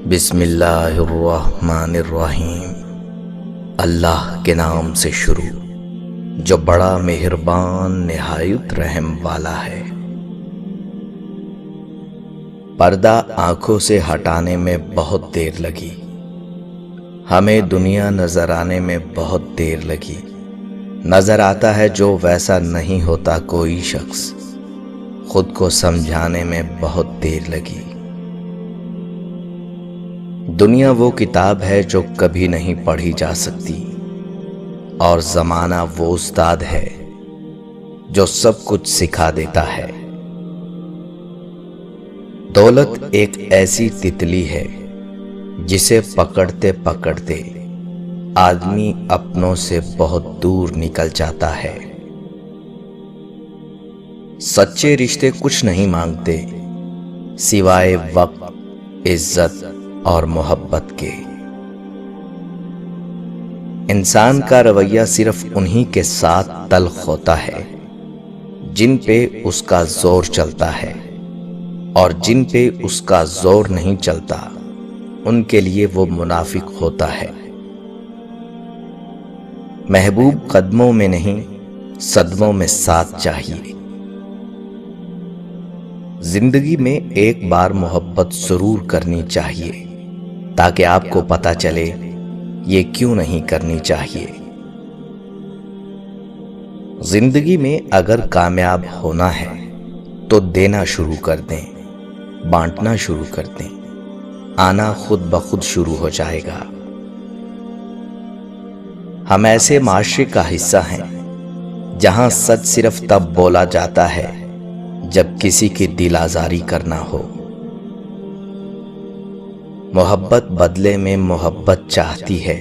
بسم اللہ الرحمن الرحیم۔ اللہ کے نام سے شروع جو بڑا مہربان نہایت رحم والا ہے۔ پردہ آنکھوں سے ہٹانے میں بہت دیر لگی، ہمیں دنیا نظر آنے میں بہت دیر لگی۔ نظر آتا ہے جو ویسا نہیں ہوتا کوئی شخص، خود کو سمجھانے میں بہت دیر لگی۔ دنیا وہ کتاب ہے جو کبھی نہیں پڑھی جا سکتی، اور زمانہ وہ استاد ہے جو سب کچھ سکھا دیتا ہے۔ دولت ایک ایسی تتلی ہے جسے پکڑتے پکڑتے آدمی اپنوں سے بہت دور نکل جاتا ہے۔ سچے رشتے کچھ نہیں مانگتے سوائے وقت، عزت اور محبت کے۔ انسان کا رویہ صرف انہی کے ساتھ تلخ ہوتا ہے جن پہ اس کا زور چلتا ہے، اور جن پہ اس کا زور نہیں چلتا ان کے لیے وہ منافق ہوتا ہے۔ محبوب قدموں میں نہیں صدموں میں ساتھ چاہیے۔ زندگی میں ایک بار محبت ضرور کرنی چاہیے تاکہ آپ کو پتہ چلے یہ کیوں نہیں کرنی چاہیے۔ زندگی میں اگر کامیاب ہونا ہے تو دینا شروع کر دیں، بانٹنا شروع کر دیں، آنا خود بخود شروع ہو جائے گا۔ ہم ایسے معاشرے کا حصہ ہیں جہاں سچ صرف تب بولا جاتا ہے جب کسی کی دل آزاری کرنا ہو۔ محبت بدلے میں محبت چاہتی ہے،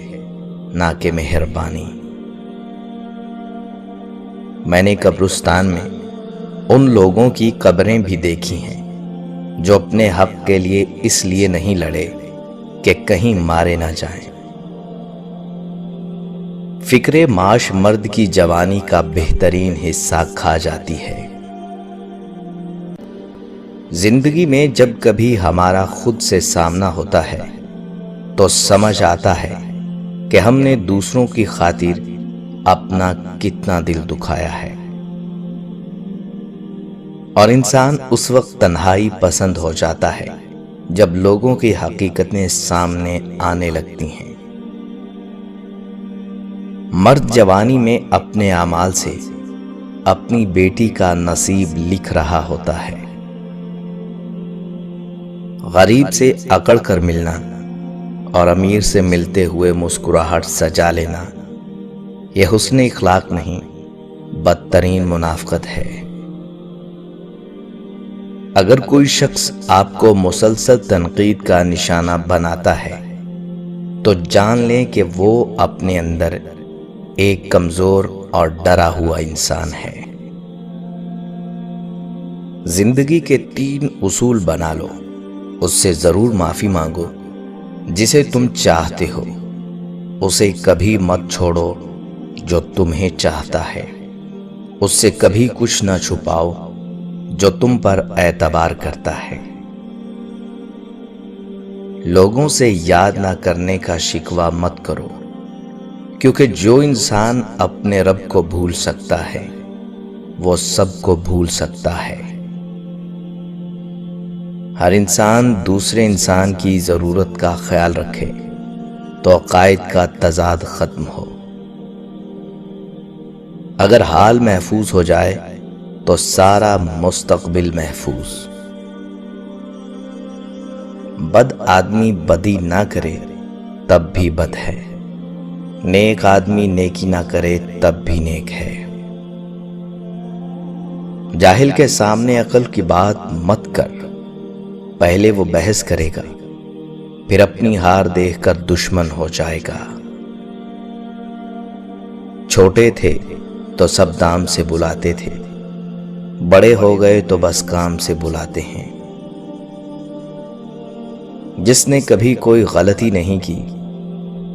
نہ کہ مہربانی۔ میں نے قبرستان میں ان لوگوں کی قبریں بھی دیکھی ہیں جو اپنے حق کے لیے اس لیے نہیں لڑے کہ کہیں مارے نہ جائیں۔ فکر معاش مرد کی جوانی کا بہترین حصہ کھا جاتی ہے۔ زندگی میں جب کبھی ہمارا خود سے سامنا ہوتا ہے تو سمجھ آتا ہے کہ ہم نے دوسروں کی خاطر اپنا کتنا دل دکھایا ہے، اور انسان اس وقت تنہائی پسند ہو جاتا ہے جب لوگوں کی حقیقتیں سامنے آنے لگتی ہیں۔ مرد جوانی میں اپنے اعمال سے اپنی بیٹی کا نصیب لکھ رہا ہوتا ہے۔ غریب سے اکڑ کر ملنا اور امیر سے ملتے ہوئے مسکراہٹ سجا لینا، یہ حسن اخلاق نہیں، بدترین منافقت ہے۔ اگر کوئی شخص آپ کو مسلسل تنقید کا نشانہ بناتا ہے تو جان لیں کہ وہ اپنے اندر ایک کمزور اور ڈرا ہوا انسان ہے۔ زندگی کے 3 اصول بنا لو، اس سے ضرور معافی مانگو۔ جسے تم چاہتے ہو اسے کبھی مت چھوڑو جو تمہیں چاہتا ہے۔ اس سے کبھی کچھ نہ چھپاؤ جو تم پر اعتبار کرتا ہے۔ لوگوں سے یاد نہ کرنے کا شکوہ مت کرو، کیونکہ جو انسان اپنے رب کو بھول سکتا ہے وہ سب کو بھول سکتا ہے۔ ہر انسان دوسرے انسان کی ضرورت کا خیال رکھے تو عقائد کا تضاد ختم ہو۔ اگر حال محفوظ ہو جائے تو سارا مستقبل محفوظ۔ بد آدمی بدی نہ کرے تب بھی بد ہے، نیک آدمی نیکی نہ کرے تب بھی نیک ہے۔ جاہل کے سامنے عقل کی بات مت کر، پہلے وہ بحث کرے گا پھر اپنی ہار دیکھ کر دشمن ہو جائے گا۔ چھوٹے تھے تو سب دام سے بلاتے تھے، بڑے ہو گئے تو بس کام سے بلاتے ہیں۔ جس نے کبھی کوئی غلطی نہیں کی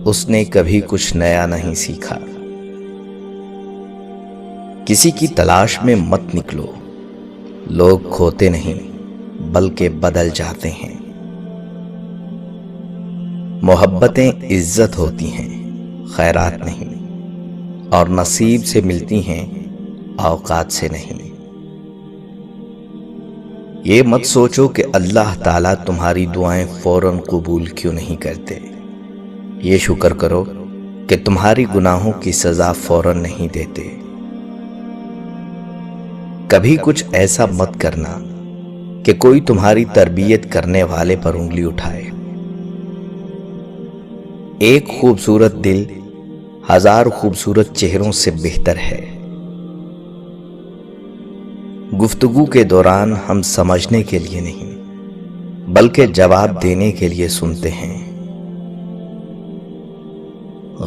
اس نے کبھی کچھ نیا نہیں سیکھا۔ کسی کی تلاش میں مت نکلو، لوگ کھوتے نہیں بلکہ بدل جاتے ہیں۔ محبتیں عزت ہوتی ہیں، خیرات نہیں، اور نصیب سے ملتی ہیں، اوقات سے نہیں۔ یہ مت سوچو کہ اللہ تعالیٰ تمہاری دعائیں فوراً قبول کیوں نہیں کرتے۔ یہ شکر کرو کہ تمہاری گناہوں کی سزا فوراً نہیں دیتے۔ کبھی کچھ ایسا مت کرنا کہ کوئی تمہاری تربیت کرنے والے پر انگلی اٹھائے۔ ایک خوبصورت دل 1000 خوبصورت چہروں سے بہتر ہے۔ گفتگو کے دوران ہم سمجھنے کے لیے نہیں بلکہ جواب دینے کے لیے سنتے ہیں۔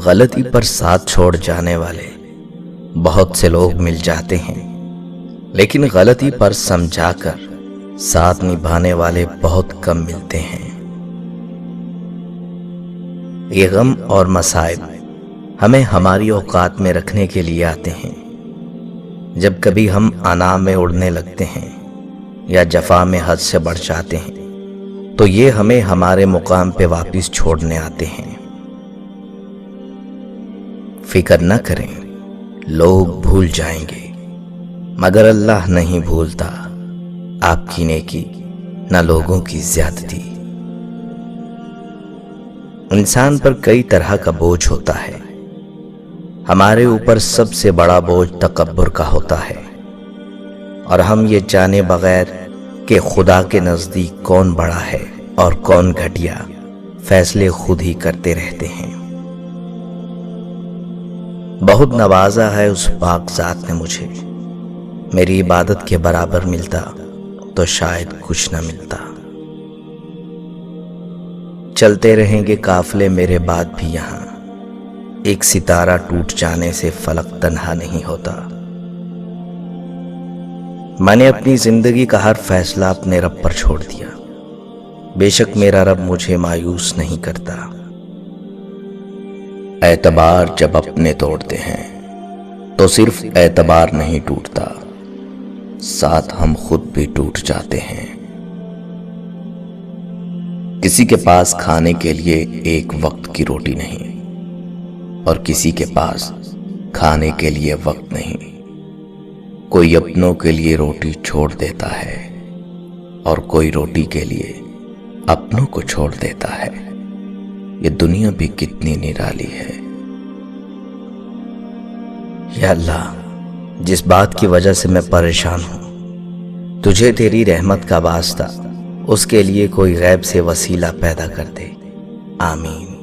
غلطی پر ساتھ چھوڑ جانے والے بہت سے لوگ مل جاتے ہیں، لیکن غلطی پر سمجھا کر ساتھ نبھانے والے بہت کم ملتے ہیں۔ یہ غم اور مصائب ہمیں ہماری اوقات میں رکھنے کے لیے آتے ہیں۔ جب کبھی ہم انا میں اڑنے لگتے ہیں یا جفا میں حد سے بڑھ جاتے ہیں تو یہ ہمیں ہمارے مقام پہ واپس چھوڑنے آتے ہیں۔ فکر نہ کریں، لوگ بھول جائیں گے مگر اللہ نہیں بھولتا آپ کی نیکی نہ لوگوں کی زیادتی۔ انسان پر کئی طرح کا بوجھ ہوتا ہے۔ ہمارے اوپر سب سے بڑا بوجھ تکبر کا ہوتا ہے، اور ہم یہ جانے بغیر کہ خدا کے نزدیک کون بڑا ہے اور کون گھٹیا، فیصلے خود ہی کرتے رہتے ہیں۔ بہت نوازا ہے اس پاک ذات نے مجھے، میری عبادت کے برابر ملتا تو شاید کچھ نہ ملتا۔ چلتے رہیں گے قافلے میرے بعد بھی یہاں، ایک ستارہ ٹوٹ جانے سے فلک تنہا نہیں ہوتا۔ میں نے اپنی زندگی کا ہر فیصلہ اپنے رب پر چھوڑ دیا، بے شک میرا رب مجھے مایوس نہیں کرتا۔ اعتبار جب اپنے توڑتے ہیں تو صرف اعتبار نہیں ٹوٹتا، ساتھ ہم خود بھی ٹوٹ جاتے ہیں۔ کسی کے پاس کھانے کے لیے ایک وقت کی روٹی نہیں، اور کسی کے پاس کھانے کے لیے وقت نہیں۔ کوئی اپنوں کے لیے روٹی چھوڑ دیتا ہے اور کوئی روٹی کے لیے اپنوں کو چھوڑ دیتا ہے۔ یہ دنیا بھی کتنی نرالی ہے۔ یا اللہ، جس بات کی وجہ سے میں پریشان ہوں، تجھے تیری رحمت کا واسطہ اس کے لیے کوئی غیب سے وسیلہ پیدا کر دے۔ آمین۔